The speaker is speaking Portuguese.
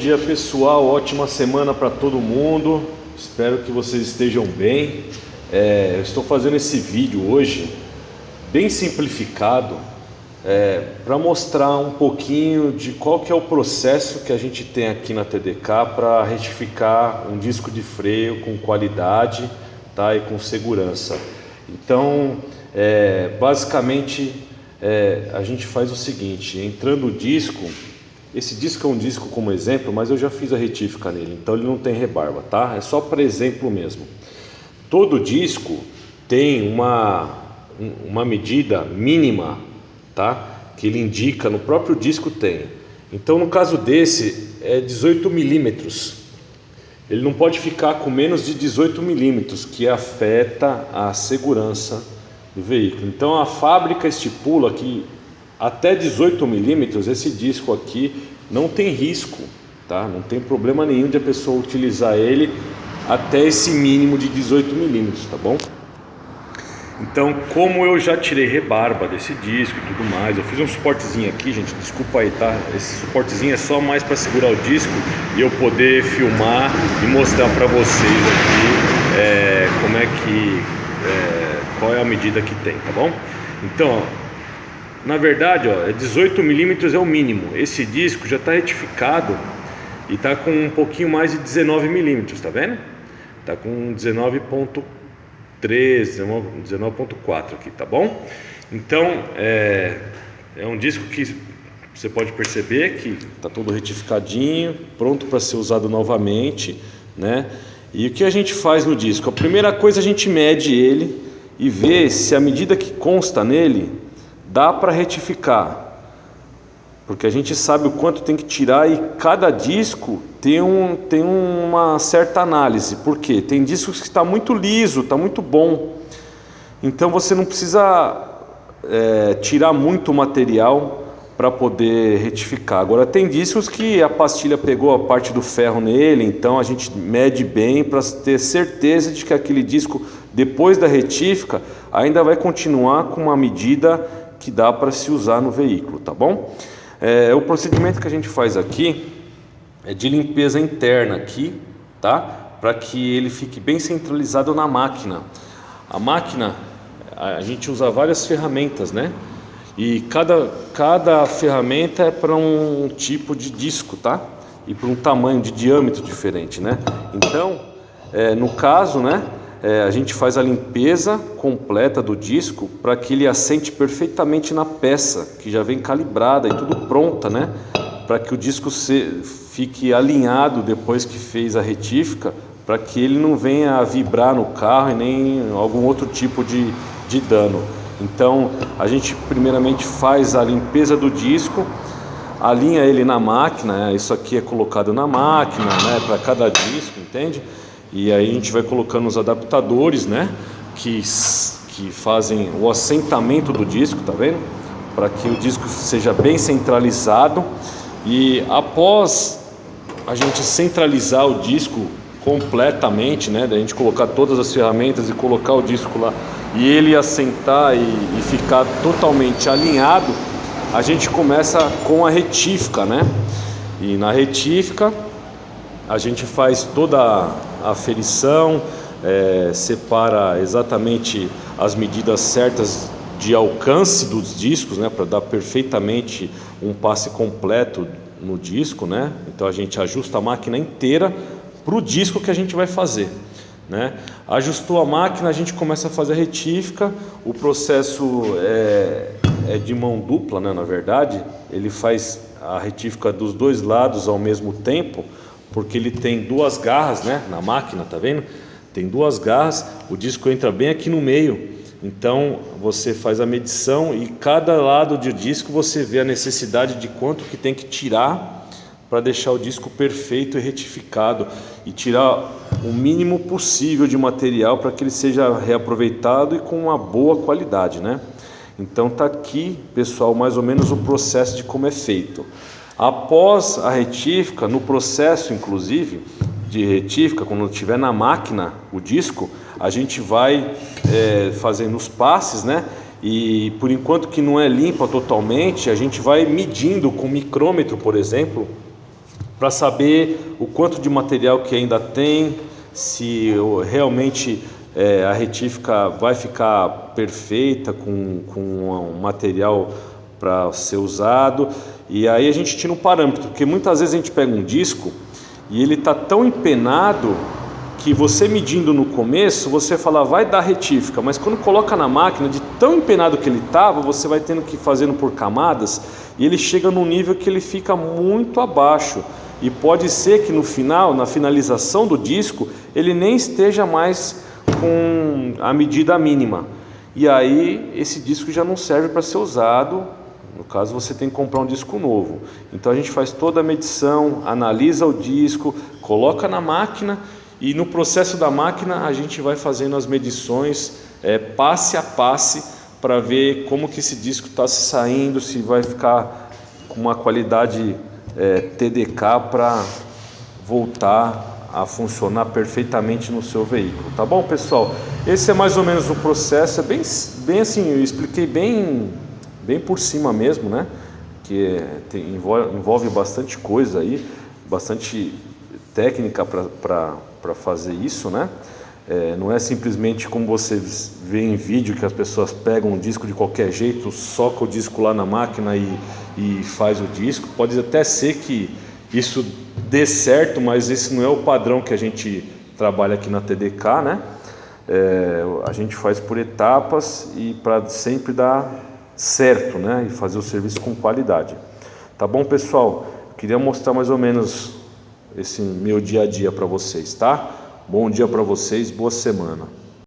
dia pessoal, ótima semana para todo mundo, espero que vocês estejam bem. Eu estou fazendo esse vídeo hoje bem simplificado para mostrar um pouquinho de qual que é o processo que a gente tem aqui na TDK para retificar um disco de freio com qualidade, tá? E com segurança. Então basicamente a gente faz o seguinte: entrando o disco, esse disco é um disco como exemplo, mas eu já fiz a retífica nele, então ele não tem rebarba, tá? É só para exemplo mesmo. Todo disco tem uma medida mínima, tá? Que ele indica, no próprio disco tem. Então no caso desse é 18 milímetros. Ele não pode ficar com menos de 18 milímetros, que afeta a segurança do veículo. Então a fábrica estipula que até 18 milímetros esse disco aqui não tem risco, tá? Não tem problema nenhum de a pessoa utilizar ele até esse mínimo de 18 milímetros, tá bom? Então, como eu já tirei rebarba desse disco e tudo mais, eu fiz um suportezinho aqui, gente, desculpa aí, tá? Esse suportezinho é só mais para segurar o disco e eu poder filmar e mostrar para vocês aqui como é que qual é a medida que tem, tá bom? Então, na verdade, 18 milímetros é o mínimo. Esse disco já está retificado e está com um pouquinho mais de 19 milímetros, tá vendo? Está com 19.3, 19.4 aqui, tá bom? Então, é um disco que você pode perceber que está todo retificadinho, pronto para ser usado novamente, né? E o que a gente faz no disco? A primeira coisa, a gente mede ele e vê se a medida que consta nele dá para retificar, porque a gente sabe o quanto tem que tirar e cada disco tem uma certa análise. Por quê? Tem discos que está muito liso, está muito bom, então você não precisa tirar muito material para poder retificar. Agora tem discos que a pastilha pegou a parte do ferro nele, então a gente mede bem para ter certeza de que aquele disco, depois da retífica, ainda vai continuar com uma medida que dá para se usar no veículo, tá bom? O procedimento que a gente faz aqui é de limpeza interna aqui, tá? Para que ele fique bem centralizado na máquina. A máquina, a gente usa várias ferramentas, né? E cada ferramenta é para um tipo de disco, tá? E para um tamanho de diâmetro diferente, né? Então, no caso, né? A gente faz a limpeza completa do disco para que ele assente perfeitamente na peça, que já vem calibrada e tudo pronta, né? Para que o disco fique alinhado depois que fez a retífica, para que ele não venha a vibrar no carro e nem algum outro tipo de dano. Então a gente primeiramente faz a limpeza do disco, alinha ele na máquina, isso aqui é colocado na máquina, né? Para cada disco, entende? E aí a gente vai colocando os adaptadores, né, que fazem o assentamento do disco, tá vendo? Para que o disco seja bem centralizado. E após a gente centralizar o disco completamente, né, da gente colocar todas as ferramentas e colocar o disco lá e ele assentar e ficar totalmente alinhado, a gente começa com a retífica, né? E na retífica a gente faz toda a aferição, separa exatamente as medidas certas de alcance dos discos, né, para dar perfeitamente um passe completo no disco, né? Então a gente ajusta a máquina inteira para o disco que a gente vai fazer, né? Ajustou a máquina, a gente começa a fazer a retífica. O processo é de mão dupla, né? Na verdade, ele faz a retífica dos dois lados ao mesmo tempo, porque ele tem duas garras, né, na máquina, tá vendo? Tem duas garras, o disco entra bem aqui no meio. Então você faz a medição e cada lado do disco você vê a necessidade de quanto que tem que tirar para deixar o disco perfeito e retificado e tirar o mínimo possível de material para que ele seja reaproveitado e com uma boa qualidade, né? Então tá aqui, pessoal, mais ou menos o processo de como é feito. Após a retífica, no processo inclusive de retífica, quando estiver na máquina o disco, a gente vai fazendo os passes, né? E por enquanto que não é limpa totalmente, a gente vai medindo com micrômetro, por exemplo, para saber o quanto de material que ainda tem, se realmente a retífica vai ficar perfeita com um material para ser usado. E aí a gente tira um parâmetro, porque muitas vezes a gente pega um disco e ele está tão empenado que você medindo no começo, você fala vai dar retífica, mas quando coloca na máquina, de tão empenado que ele estava, você vai tendo que ir fazendo por camadas e ele chega num nível que ele fica muito abaixo. E pode ser que no final, na finalização do disco, ele nem esteja mais com a medida mínima. E aí esse disco já não serve para ser usado. No caso, você tem que comprar um disco novo. Então a gente faz toda a medição, analisa o disco, coloca na máquina e no processo da máquina a gente vai fazendo as medições passe a passe para ver como que esse disco está se saindo, se vai ficar com uma qualidade TDK para voltar a funcionar perfeitamente no seu veículo. Tá bom, pessoal? Esse é mais ou menos o processo, é bem assim, eu expliquei bem por cima mesmo, né? Que envolve bastante coisa aí, bastante técnica para fazer isso, né? Não é simplesmente como você vê em vídeo que as pessoas pegam um disco de qualquer jeito, soca o disco lá na máquina e faz o disco. Pode até ser que isso dê certo, mas esse não é o padrão que a gente trabalha aqui na TDK, né? A gente faz por etapas e para sempre dar certo, né? E fazer o serviço com qualidade. Tá bom, pessoal? Queria mostrar mais ou menos esse meu dia a dia para vocês, tá? Bom dia para vocês, boa semana.